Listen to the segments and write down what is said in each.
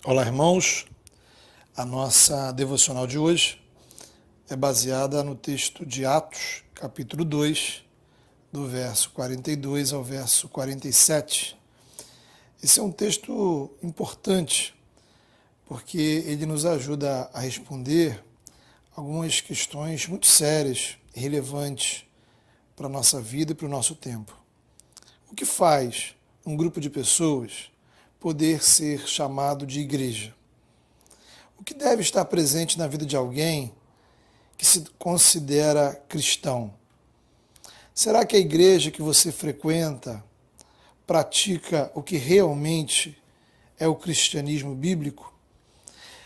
Olá, irmãos. A nossa devocional de hoje é baseada no texto de Atos, capítulo 2, do verso 42 ao verso 47. Esse é um texto importante, porque ele nos ajuda a responder algumas questões muito sérias e relevantes para a nossa vida e para o nosso tempo. O que faz um grupo de pessoas poder ser chamado de igreja? O que deve estar presente na vida de alguém que se considera cristão? Será que a igreja que você frequenta pratica o que realmente é o cristianismo bíblico?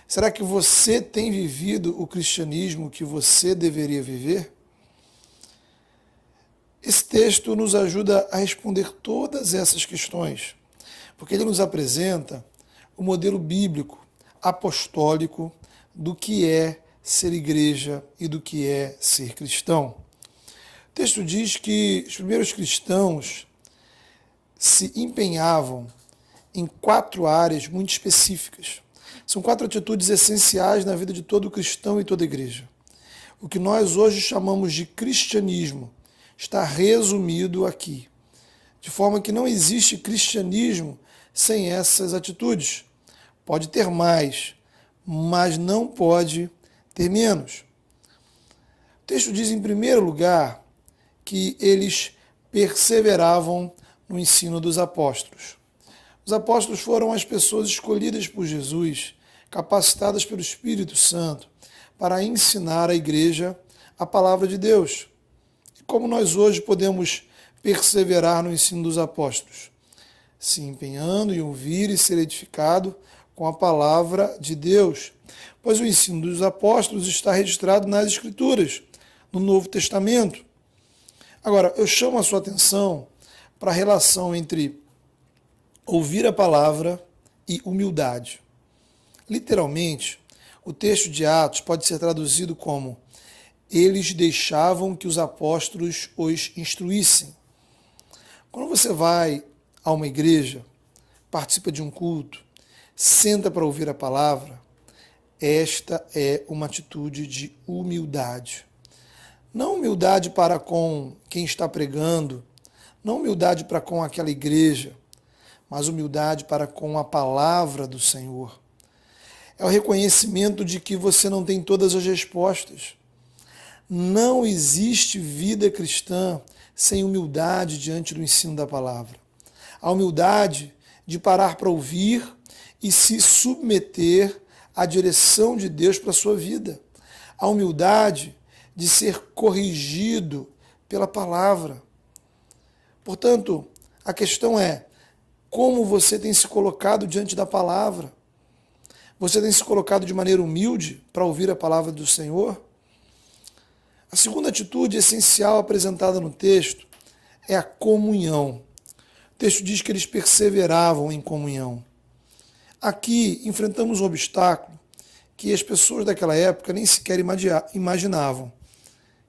Será que você tem vivido o cristianismo que você deveria viver? Esse texto nos ajuda a responder todas essas questões, porque ele nos apresenta o modelo bíblico, apostólico, do que é ser igreja e do que é ser cristão. O texto diz que os primeiros cristãos se empenhavam em 4 áreas muito específicas. São 4 atitudes essenciais na vida de todo cristão e toda igreja. O que nós hoje chamamos de cristianismo está resumido aqui, de forma que não existe cristianismo sem essas atitudes. Pode ter mais, mas não pode ter menos. O texto diz, em primeiro lugar, que eles perseveravam no ensino dos apóstolos. Os apóstolos foram as pessoas escolhidas por Jesus, capacitadas pelo Espírito Santo, para ensinar à igreja a palavra de Deus. E como nós hoje podemos perseverar no ensino dos apóstolos? Se empenhando em ouvir e ser edificado com a palavra de Deus, pois o ensino dos apóstolos está registrado nas Escrituras, no Novo Testamento. Agora, eu chamo a sua atenção para a relação entre ouvir a palavra e humildade. Literalmente, o texto de Atos pode ser traduzido como: eles deixavam que os apóstolos os instruíssem. Quando você vai a uma igreja, participa de um culto, senta para ouvir a palavra, esta é uma atitude de humildade. Não humildade para com quem está pregando, não humildade para com aquela igreja, mas humildade para com a palavra do Senhor. É o reconhecimento de que você não tem todas as respostas. Não existe vida cristã sem humildade diante do ensino da palavra. A humildade de parar para ouvir e se submeter à direção de Deus para a sua vida. A humildade de ser corrigido pela palavra. Portanto, a questão é: como você tem se colocado diante da palavra? Você tem se colocado de maneira humilde para ouvir a palavra do Senhor? A segunda atitude essencial apresentada no texto é a comunhão. O texto diz que eles perseveravam em comunhão. Aqui enfrentamos um obstáculo que as pessoas daquela época nem sequer imaginavam,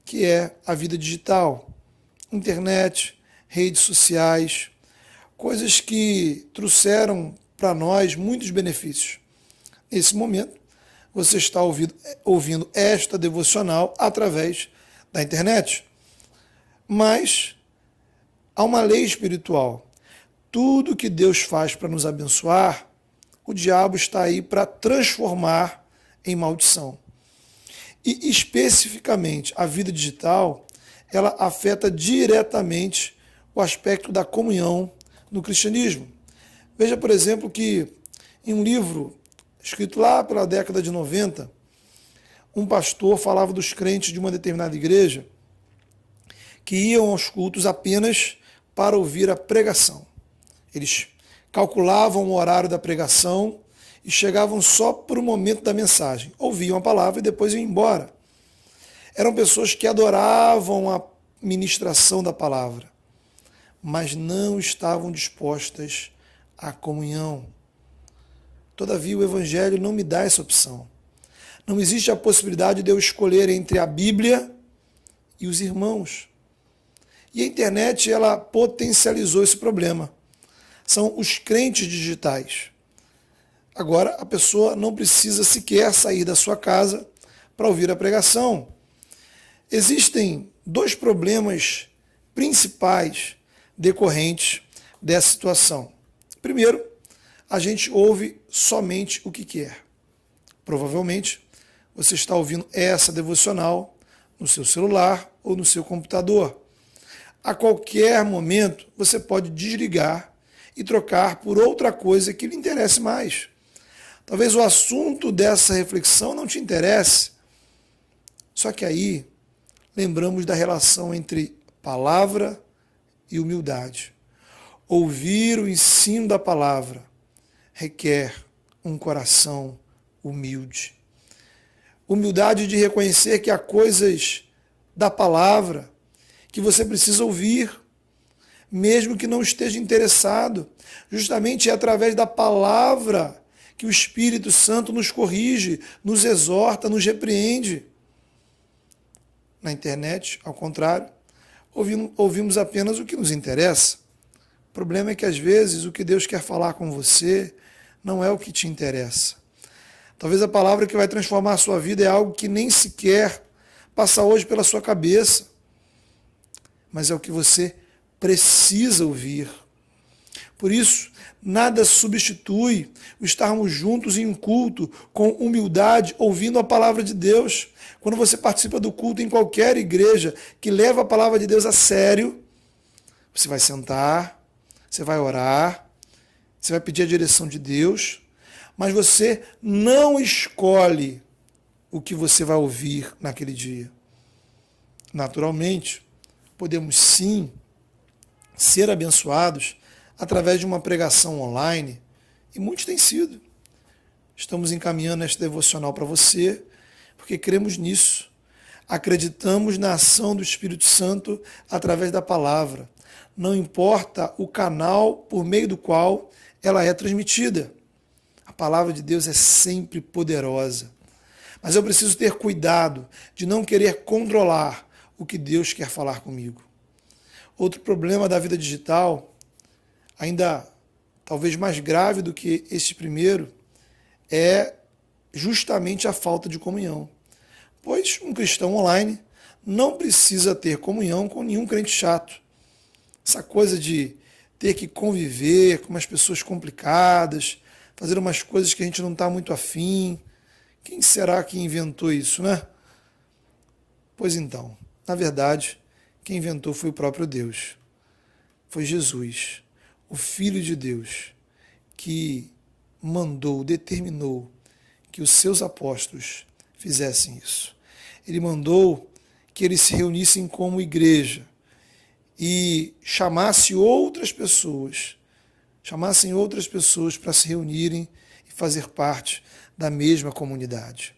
que é a vida digital, internet, redes sociais, coisas que trouxeram para nós muitos benefícios. Nesse momento, você está ouvindo esta devocional através da internet. Mas há uma lei espiritual. Tudo que Deus faz para nos abençoar, o diabo está aí para transformar em maldição. E especificamente a vida digital, ela afeta diretamente o aspecto da comunhão no cristianismo. Veja, por exemplo, que em um livro escrito lá pela década de 90, um pastor falava dos crentes de uma determinada igreja que iam aos cultos apenas para ouvir a pregação. Eles calculavam o horário da pregação e chegavam só para o momento da mensagem. Ouviam a palavra e depois iam embora. Eram pessoas que adoravam a ministração da palavra, mas não estavam dispostas à comunhão. Todavia, o Evangelho não me dá essa opção. Não existe a possibilidade de eu escolher entre a Bíblia e os irmãos. E a internet, ela potencializou esse problema. São os crentes digitais. Agora a pessoa não precisa sequer sair da sua casa para ouvir a pregação. Existem dois problemas principais decorrentes dessa situação. Primeiro, a gente ouve somente o que quer. Provavelmente você está ouvindo essa devocional no seu celular ou no seu computador. A qualquer momento você pode desligar e trocar por outra coisa que lhe interesse mais. Talvez o assunto dessa reflexão não te interesse. Só que aí lembramos da relação entre palavra e humildade. Ouvir o ensino da palavra requer um coração humilde. Humildade de reconhecer que há coisas da palavra que você precisa ouvir, mesmo que não esteja interessado. Justamente é através da palavra que o Espírito Santo nos corrige, nos exorta, nos repreende. Na internet, ao contrário, ouvimos apenas o que nos interessa. O problema é que, às vezes, o que Deus quer falar com você não é o que te interessa. Talvez a palavra que vai transformar a sua vida é algo que nem sequer passa hoje pela sua cabeça, mas é o que você precisa ouvir. Por isso, nada substitui o estarmos juntos em um culto com humildade, ouvindo a palavra de Deus. Quando você participa do culto em qualquer igreja que leva a palavra de Deus a sério, você vai sentar, você vai orar, você vai pedir a direção de Deus, mas você não escolhe o que você vai ouvir naquele dia. Naturalmente, podemos sim ser abençoados através de uma pregação online, e muitos têm sido. Estamos encaminhando esta devocional para você, porque cremos nisso. Acreditamos na ação do Espírito Santo através da palavra. Não importa o canal por meio do qual ela é transmitida. A palavra de Deus é sempre poderosa. Mas eu preciso ter cuidado de não querer controlar o que Deus quer falar comigo. Outro problema da vida digital, ainda talvez mais grave do que este primeiro, é justamente a falta de comunhão. Pois um cristão online não precisa ter comunhão com nenhum crente chato. Essa coisa de ter que conviver com umas pessoas complicadas, fazer umas coisas que a gente não está muito afim. Quem será que inventou isso, né? Pois então, na verdade, quem inventou foi o próprio Deus. Foi Jesus, o Filho de Deus, que mandou, determinou que os seus apóstolos fizessem isso. Ele mandou que eles se reunissem como igreja e chamassem outras pessoas para se reunirem e fazer parte da mesma comunidade.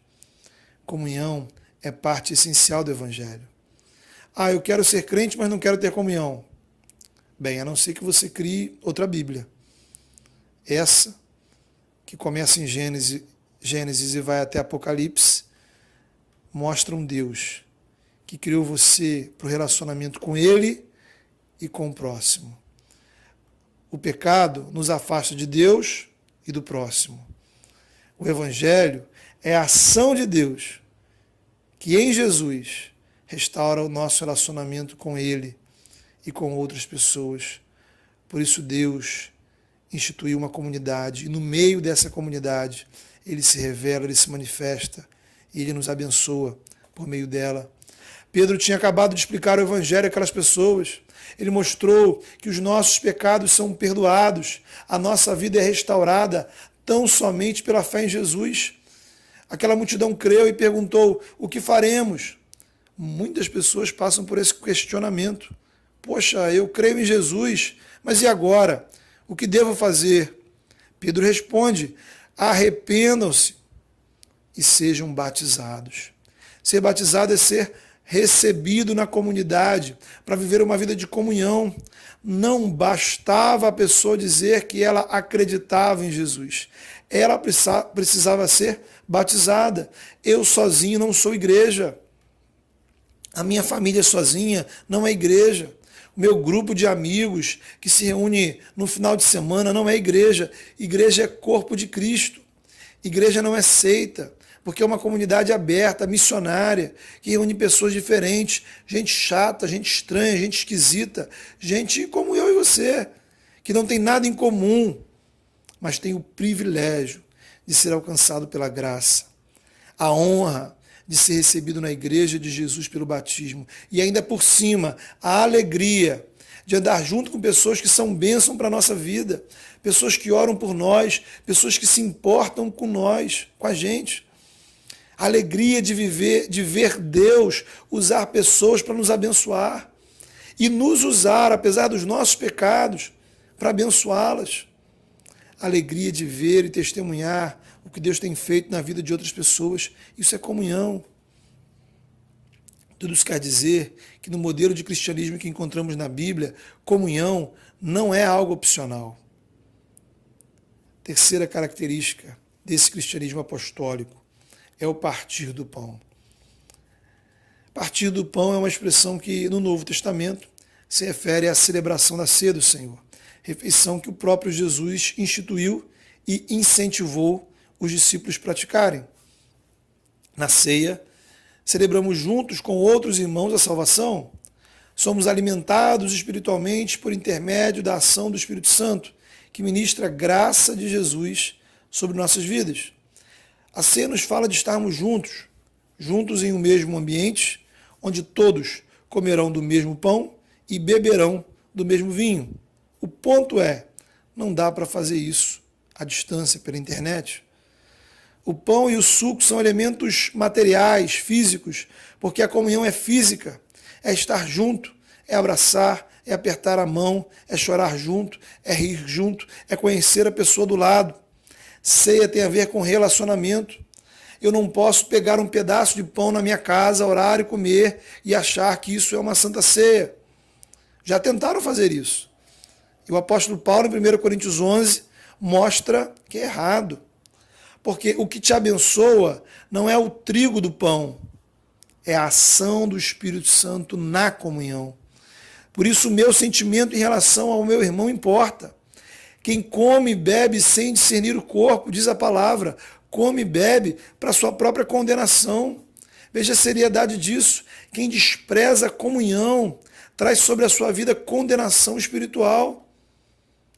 Comunhão é parte essencial do Evangelho. Eu quero ser crente, mas não quero ter comunhão. Bem, a não ser que você crie outra Bíblia. Essa, que começa em Gênesis e vai até Apocalipse, mostra um Deus que criou você para o relacionamento com Ele e com o próximo. O pecado nos afasta de Deus e do próximo. O Evangelho é a ação de Deus que em Jesus restaura o nosso relacionamento com Ele e com outras pessoas. Por isso Deus instituiu uma comunidade e no meio dessa comunidade Ele se revela, Ele se manifesta e Ele nos abençoa por meio dela. Pedro tinha acabado de explicar o Evangelho àquelas pessoas. Ele mostrou que os nossos pecados são perdoados, a nossa vida é restaurada tão somente pela fé em Jesus. Aquela multidão creu e perguntou: o que faremos? Muitas pessoas passam por esse questionamento. Poxa, eu creio em Jesus, mas e agora? O que devo fazer? Pedro responde: arrependam-se e sejam batizados. Ser batizado é ser recebido na comunidade, para viver uma vida de comunhão. Não bastava a pessoa dizer que ela acreditava em Jesus. Ela precisava ser batizada. Eu sozinho não sou igreja. A minha família sozinha não é igreja. O meu grupo de amigos que se reúne no final de semana não é igreja. Igreja é corpo de Cristo. Igreja não é seita, porque é uma comunidade aberta, missionária, que reúne pessoas diferentes, gente chata, gente estranha, gente esquisita, gente como eu e você, que não tem nada em comum, mas tem o privilégio de ser alcançado pela graça, a honra de ser recebido na igreja de Jesus pelo batismo e ainda por cima a alegria de andar junto com pessoas que são bênção para a nossa vida, pessoas que oram por nós, pessoas que se importam com nós, com a gente. A alegria de viver, de ver Deus usar pessoas para nos abençoar e nos usar, apesar dos nossos pecados, para abençoá-las. A alegria de ver e testemunhar o que Deus tem feito na vida de outras pessoas. Isso é comunhão. Tudo isso quer dizer que no modelo de cristianismo que encontramos na Bíblia, comunhão não é algo opcional. Terceira característica desse cristianismo apostólico é o partir do pão. Partir do pão é uma expressão que no Novo Testamento se refere à celebração da ceia do Senhor, refeição que o próprio Jesus instituiu e incentivou os discípulos a praticarem. Na ceia, celebramos juntos com outros irmãos a salvação. Somos alimentados espiritualmente por intermédio da ação do Espírito Santo, que ministra a graça de Jesus sobre nossas vidas. A ceia nos fala de estarmos juntos em um mesmo ambiente, onde todos comerão do mesmo pão e beberão do mesmo vinho. O ponto é, não dá para fazer isso à distância pela internet. O pão e o suco são elementos materiais, físicos, porque a comunhão é física, é estar junto, é abraçar, é apertar a mão, é chorar junto, é rir junto, é conhecer a pessoa do lado. Ceia tem a ver com relacionamento. Eu não posso pegar um pedaço de pão na minha casa, orar e comer e achar que isso é uma santa ceia. Já tentaram fazer isso. E o apóstolo Paulo, em 1 Coríntios 11, mostra que é errado. Porque o que te abençoa não é o trigo do pão, é a ação do Espírito Santo na comunhão. Por isso o meu sentimento em relação ao meu irmão importa. Quem come e bebe sem discernir o corpo, diz a palavra, come e bebe para sua própria condenação. Veja a seriedade disso. Quem despreza a comunhão traz sobre a sua vida condenação espiritual.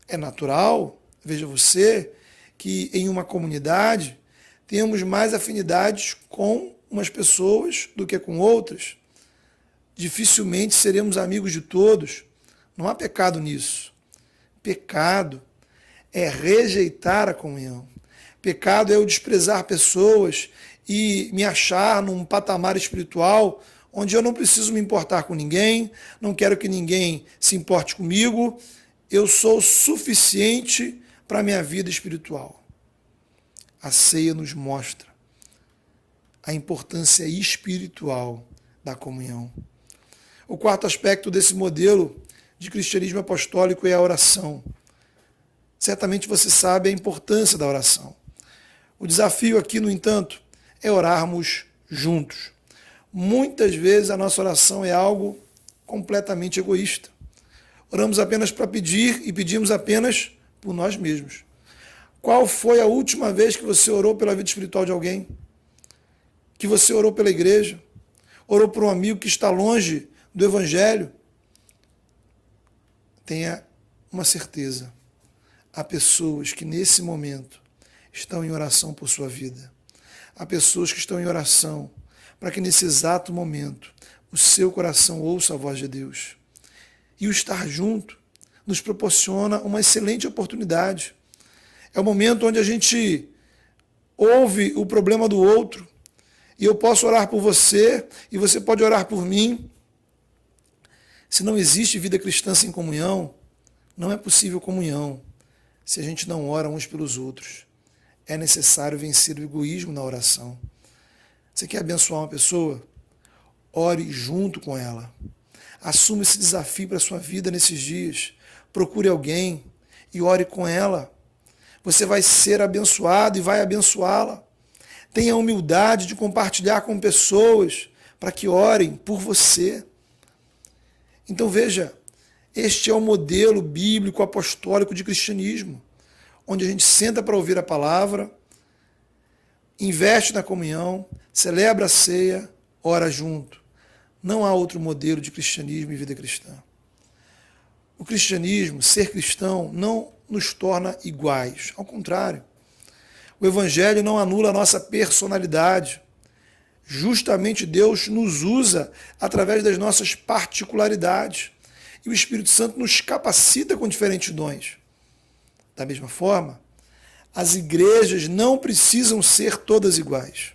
É natural, veja você, que em uma comunidade temos mais afinidades com umas pessoas do que com outras. Dificilmente seremos amigos de todos. Não há pecado nisso. Pecado é rejeitar a comunhão. Pecado é eu desprezar pessoas e me achar num patamar espiritual onde eu não preciso me importar com ninguém, não quero que ninguém se importe comigo, eu sou suficiente para a minha vida espiritual. A ceia nos mostra a importância espiritual da comunhão. O quarto aspecto desse modelo de cristianismo apostólico é a oração. Certamente você sabe a importância da oração. O desafio aqui, no entanto, é orarmos juntos. Muitas vezes a nossa oração é algo completamente egoísta. Oramos apenas para pedir e pedimos apenas por nós mesmos. Qual foi a última vez que você orou pela vida espiritual de alguém? Que você orou pela igreja? Orou por um amigo que está longe do Evangelho? Tenha uma certeza. Há pessoas que nesse momento estão em oração por sua vida. Há pessoas que estão em oração para que nesse exato momento o seu coração ouça a voz de Deus. E o estar junto nos proporciona uma excelente oportunidade. É o momento onde a gente ouve o problema do outro e eu posso orar por você e você pode orar por mim. Se não existe vida cristã sem comunhão, não é possível comunhão se a gente não ora uns pelos outros. É necessário vencer o egoísmo na oração. Você quer abençoar uma pessoa? Ore junto com ela. Assuma esse desafio para a sua vida nesses dias. Procure alguém e ore com ela. Você vai ser abençoado e vai abençoá-la. Tenha a humildade de compartilhar com pessoas para que orem por você. Então veja, Este é o modelo bíblico apostólico de cristianismo, onde a gente senta para ouvir a palavra, investe na comunhão, celebra a ceia, ora junto. Não há outro modelo de cristianismo e vida cristã. O cristianismo, ser cristão, não nos torna iguais. Ao contrário, o evangelho não anula a nossa personalidade. Justamente Deus nos usa através das nossas particularidades. E o Espírito Santo nos capacita com diferentes dons. Da mesma forma, as igrejas não precisam ser todas iguais.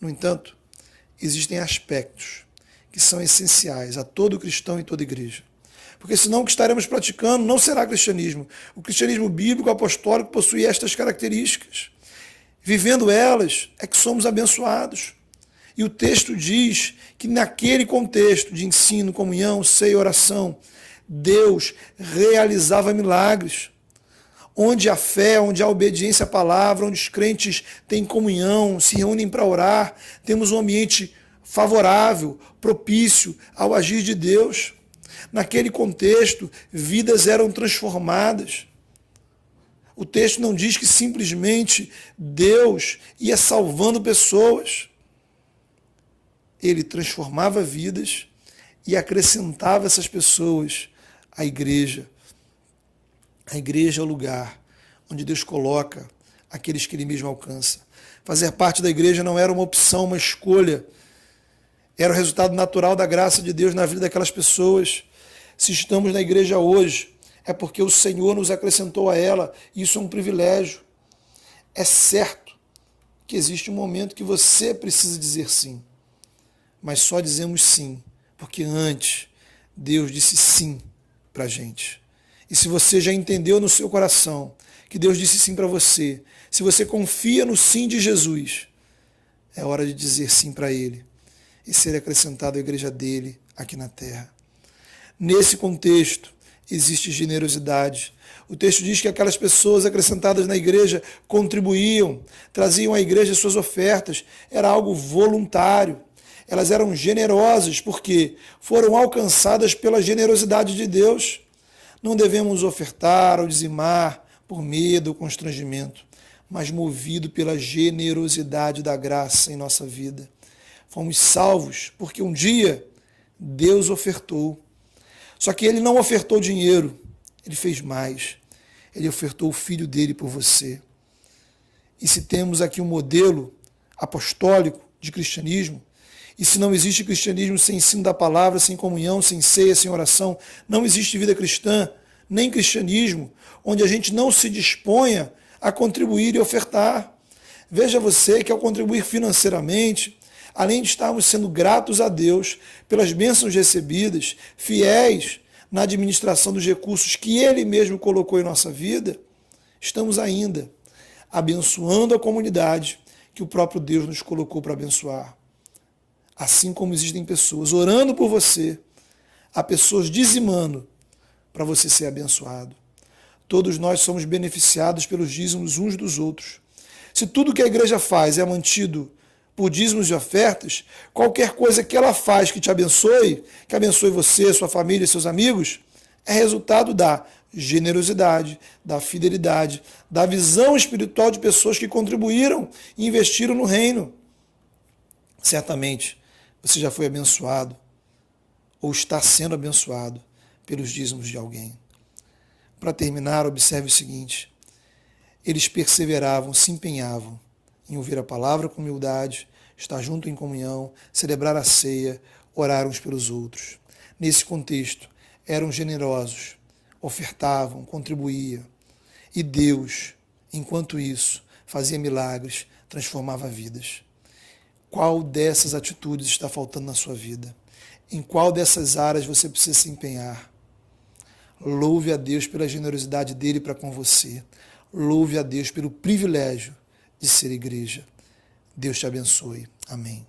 No entanto, existem aspectos que são essenciais a todo cristão e toda igreja. Porque senão o que estaremos praticando não será cristianismo. O cristianismo bíblico apostólico possui estas características. Vivendo elas é que somos abençoados. E o texto diz que naquele contexto de ensino, comunhão, ceia e oração, Deus realizava milagres. Onde a fé, onde a obediência à palavra, onde os crentes têm comunhão, se reúnem para orar, temos um ambiente favorável, propício ao agir de Deus. Naquele contexto, vidas eram transformadas. O texto não diz que simplesmente Deus ia salvando pessoas. Ele transformava vidas e acrescentava essas pessoas à igreja. A igreja é o lugar onde Deus coloca aqueles que Ele mesmo alcança. Fazer parte da igreja não era uma opção, uma escolha. Era o resultado natural da graça de Deus na vida daquelas pessoas. Se estamos na igreja hoje, é porque o Senhor nos acrescentou a ela, e isso é um privilégio. É certo que existe um momento que você precisa dizer sim, mas só dizemos sim, porque antes Deus disse sim para a gente. E se você já entendeu no seu coração que Deus disse sim para você, se você confia no sim de Jesus, é hora de dizer sim para Ele e ser acrescentado à igreja dele aqui na terra. Nesse contexto, existe generosidade. O texto diz que aquelas pessoas acrescentadas na igreja contribuíam, traziam à igreja suas ofertas, era algo voluntário. Elas eram generosas porque foram alcançadas pela generosidade de Deus. Não devemos ofertar ou dizimar por medo ou constrangimento, mas movido pela generosidade da graça em nossa vida. Fomos salvos porque um dia Deus ofertou. Só que Ele não ofertou dinheiro, Ele fez mais. Ele ofertou o Filho dele por você. E se temos aqui um modelo apostólico de cristianismo, e se não existe cristianismo sem ensino da palavra, sem comunhão, sem ceia, sem oração, não existe vida cristã, nem cristianismo, onde a gente não se disponha a contribuir e ofertar. Veja você que ao contribuir financeiramente, além de estarmos sendo gratos a Deus pelas bênçãos recebidas, fiéis na administração dos recursos que Ele mesmo colocou em nossa vida, estamos ainda abençoando a comunidade que o próprio Deus nos colocou para abençoar. Assim como existem pessoas orando por você, há pessoas dizimando para você ser abençoado. Todos nós somos beneficiados pelos dízimos uns dos outros. Se tudo que a igreja faz é mantido por dízimos e ofertas, qualquer coisa que ela faz que te abençoe, que abençoe você, sua família e seus amigos, é resultado da generosidade, da fidelidade, da visão espiritual de pessoas que contribuíram e investiram no reino. Certamente, você já foi abençoado ou está sendo abençoado pelos dízimos de alguém. Para terminar, observe o seguinte: eles perseveravam, se empenhavam em ouvir a palavra com humildade, estar junto em comunhão, celebrar a ceia, orar uns pelos outros. Nesse contexto, eram generosos, ofertavam, contribuíam. E Deus, enquanto isso, fazia milagres, transformava vidas. Qual dessas atitudes está faltando na sua vida? Em qual dessas áreas você precisa se empenhar? Louve a Deus pela generosidade dele para com você. Louve a Deus pelo privilégio de ser igreja. Deus te abençoe. Amém.